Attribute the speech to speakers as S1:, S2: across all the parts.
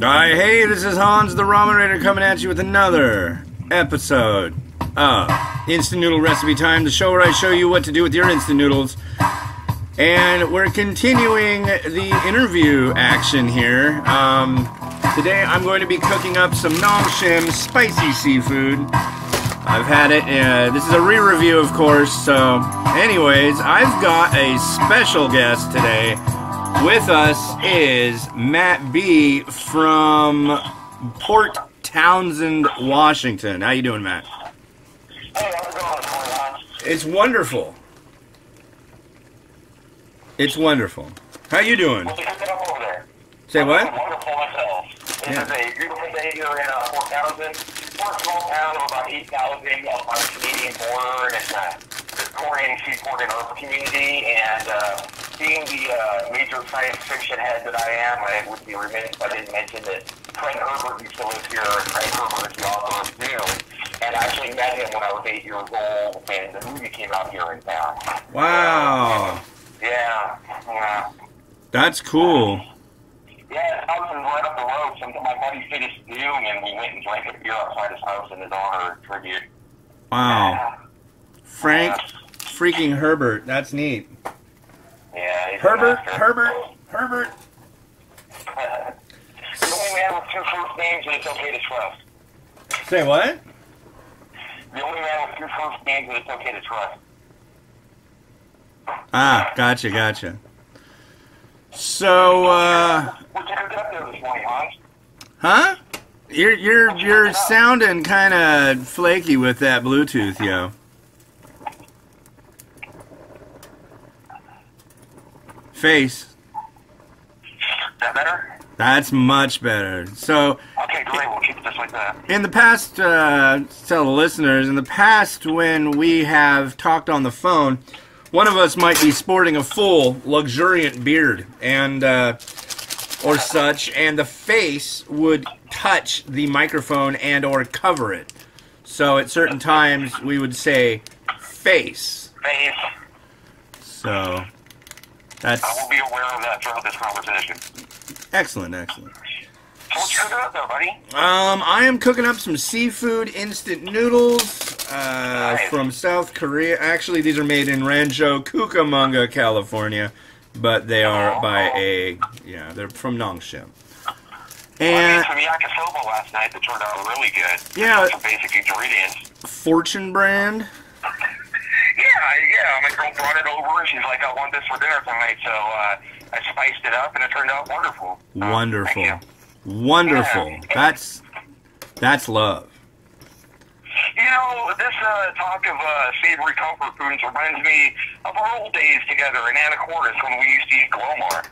S1: Alright, hey, this is Hans the Ramen Raider coming at you with another episode of Instant Noodle Recipe Time, the show where I show you what to do with your instant noodles. And we're continuing the interview action here. Today I'm going to be cooking up some Nongshim spicy seafood. I've had it, this is a re-review of course, so anyways, I've got a special guest today. With us is Matt B. from Port Townsend, Washington. How you doing, Matt?
S2: Hey, how's it going, Hans?
S1: It's wonderful. It's wonderful. How you doing?
S2: What's it up over there?
S1: Say what?
S2: I'm wonderful myself. This is a beautiful day here in Port Townsend. We're a small town of about 8,000 up on the Canadian border, and it's a Victorian seaport and urban community, and being the major science fiction head that I am, I would be remiss if I didn't mention that Frank Herbert used to live here. Frank Herbert is the author of Noodle, and I actually met him when I was 8 years old, and the movie came out here in town.
S1: Wow.
S2: Yeah.
S1: That's cool.
S2: Yeah, his house is right up the road. My buddy finished Dune, and we went and drank a beer outside his house in his honor tribute.
S1: Wow. Frank freaking Herbert. That's neat.
S2: Yeah.
S1: Herbert.
S2: The only man with two first names that it's okay to trust.
S1: Say what?
S2: The only man with two first names that it's okay to trust.
S1: Ah, gotcha. So,
S2: What did you get there this morning, Hans?
S1: huh? You're sounding kind of flaky with that Bluetooth, yo. Face.
S2: Is that better?
S1: That's much better. So,
S2: Okay, great. We'll keep it just like that.
S1: in the past, tell the listeners, in the past when we have talked on the phone, one of us might be sporting a full, luxuriant beard and or such, and the face would touch the microphone and or cover it. So at certain times we would say face.
S2: Face.
S1: So that's
S2: I will be aware of that throughout this conversation.
S1: excellent.
S2: So what you cooking up there, buddy?
S1: I am cooking up some seafood instant noodles from South Korea. Actually, these are made in Rancho Cucamonga, California, but they are they're from Nongshim.
S2: I
S1: And
S2: made some yakisoba last night that turned out really good.
S1: Yeah.
S2: Some basic ingredients.
S1: Fortune brand.
S2: Yeah. My girl brought it over, and she's like, I want this for dinner tonight, so I spiced it up, and it turned out wonderful.
S1: Wonderful.
S2: Thank you.
S1: Wonderful.
S2: Yeah.
S1: That's love.
S2: You know, this talk of savory comfort foods reminds me of our old days together in Anacortes when we used to eat Glomar.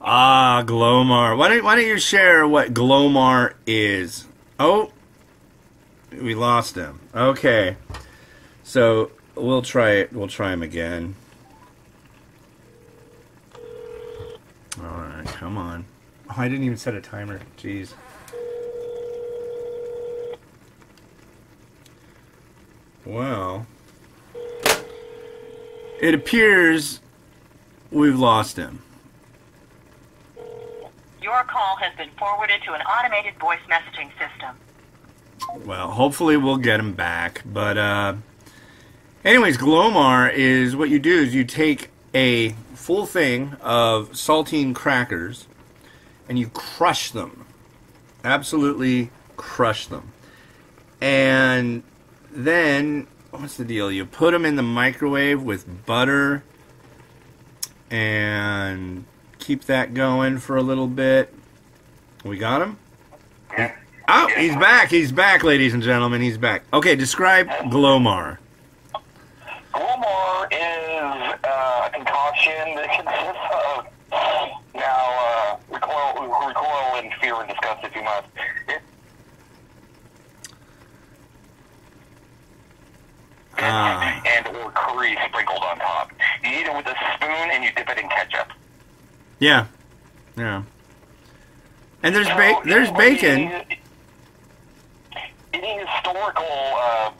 S1: Ah, Glomar. Why don't you share what Glomar is? Oh, we lost him. Okay, so we'll try it. We'll try him again. All right, come on. Oh, I didn't even set a timer. Jeez. Well, it appears we've lost him.
S3: Your call has been forwarded to an automated voice messaging system.
S1: Well, hopefully we'll get him back. But anyways, Glomar is what you do is you take a full thing of saltine crackers and you crush them. Absolutely crush them. And then, what's the deal? You put them in the microwave with butter and keep that going for a little bit. We got him?
S2: Yeah.
S1: Oh, he's back. He's back, ladies and gentlemen. He's back. Okay, describe Glomar.
S2: Glomar is a concoction that consists of, now, recoil in fear and disgust if you must. And or curry sprinkled on top. You eat it with a spoon and you dip it in ketchup.
S1: Yeah. And there's bacon.
S2: Any historical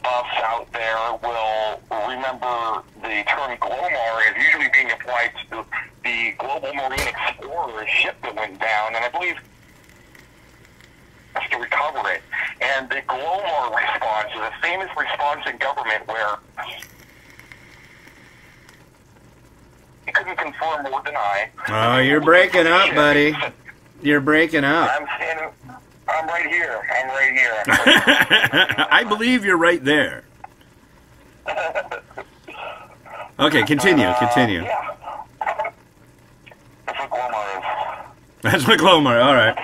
S2: buffs out there will remember the term Glomar as usually being applied to the global marine explorer ship that went down, and I believe government. And the Glomar response is a famous response in government where you couldn't confirm or deny.
S1: Oh, you're breaking up, buddy. You're breaking up.
S2: I'm right here. I'm right here.
S1: I believe you're right there. Okay, continue.
S2: Yeah. That's what Glomar is.
S1: That's what Glomar, all right.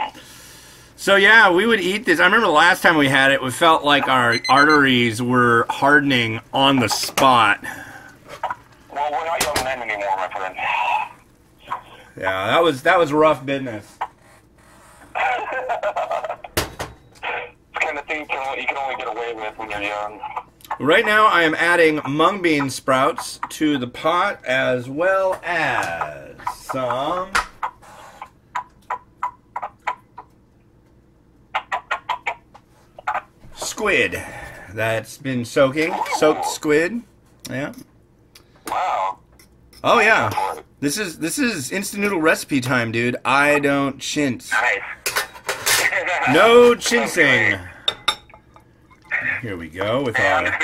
S1: So yeah, we would eat this. I remember the last time we had it, it felt like our arteries were hardening on the spot.
S2: Well, we're not young men anymore, my friend.
S1: Yeah, that was rough business.
S2: It's the kind of thing you can only get away with when you're young.
S1: Right now, I am adding mung bean sprouts to the pot, as well as some squid that's been soaked squid. Yeah.
S2: Wow.
S1: Oh yeah. This is instant noodle recipe time, dude. I don't chintz.
S2: Nice.
S1: No chintzing. Here we go with
S2: I'm
S1: our.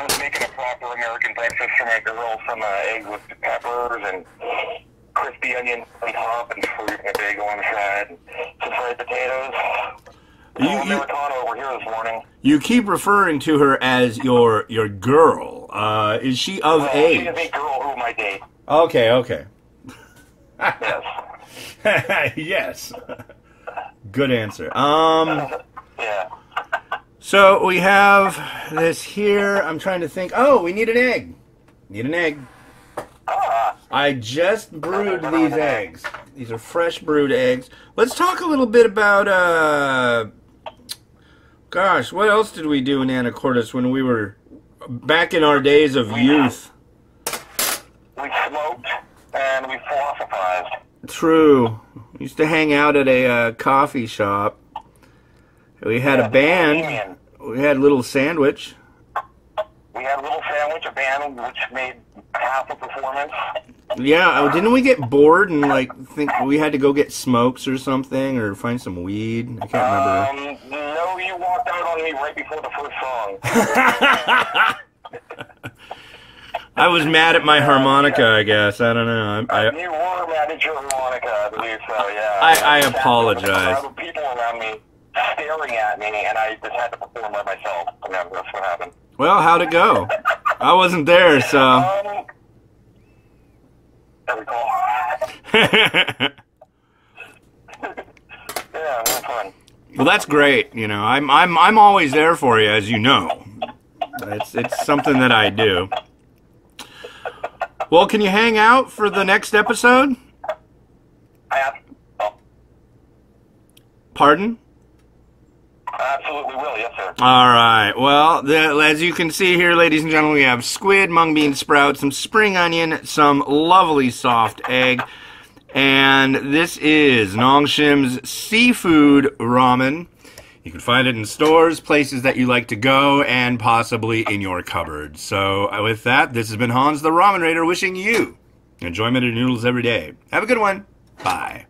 S2: just making a proper American breakfast for my girl. Some eggs with peppers and crispy onions on top, and fruit and a bagel on the side, and some fried potatoes. Americano over here this morning.
S1: You keep referring to her as your girl. Is she of age?
S2: She is a girl whom I date.
S1: Okay.
S2: Yes.
S1: Yes. Good answer.
S2: Yeah.
S1: So we have this here. I'm trying to think. Oh, we need an egg. I just brewed these eggs. These are fresh brewed eggs. Let's talk a little bit about, gosh, what else did we do in Anacortes when we were back in our days of youth?
S2: We smoked and we philosophized.
S1: True. We used to hang out at a coffee shop. We had a band. We had Little Sandwich.
S2: We had a Little Sandwich, a band which made half a performance.
S1: Yeah, didn't we get bored and think we had to go get smokes or something or find some weed? I can't remember.
S2: No, you walked out on me right before the first song.
S1: I was mad at my harmonica, I guess. I don't know.
S2: You were mad at your harmonica, I believe so, yeah.
S1: I apologize.
S2: There were people around me staring at me, and I just had to perform by myself. And that's what happened.
S1: Well, how'd it go? I wasn't there, so.
S2: There we go. Yeah, it was fun.
S1: Well, that's great. You know, I'm always there for you, as you know. It's something that I do. Well, can you hang out for the next episode? Pardon?
S2: Absolutely will, yes, sir.
S1: All right. Well, as you can see here, ladies and gentlemen, we have squid, mung bean sprouts, some spring onion, some lovely soft egg, and this is Nongshim's seafood ramen. You can find it in stores, places that you like to go, and possibly in your cupboard. So, with that, this has been Hans the Ramen Raider wishing you enjoyment of noodles every day. Have a good one. Bye.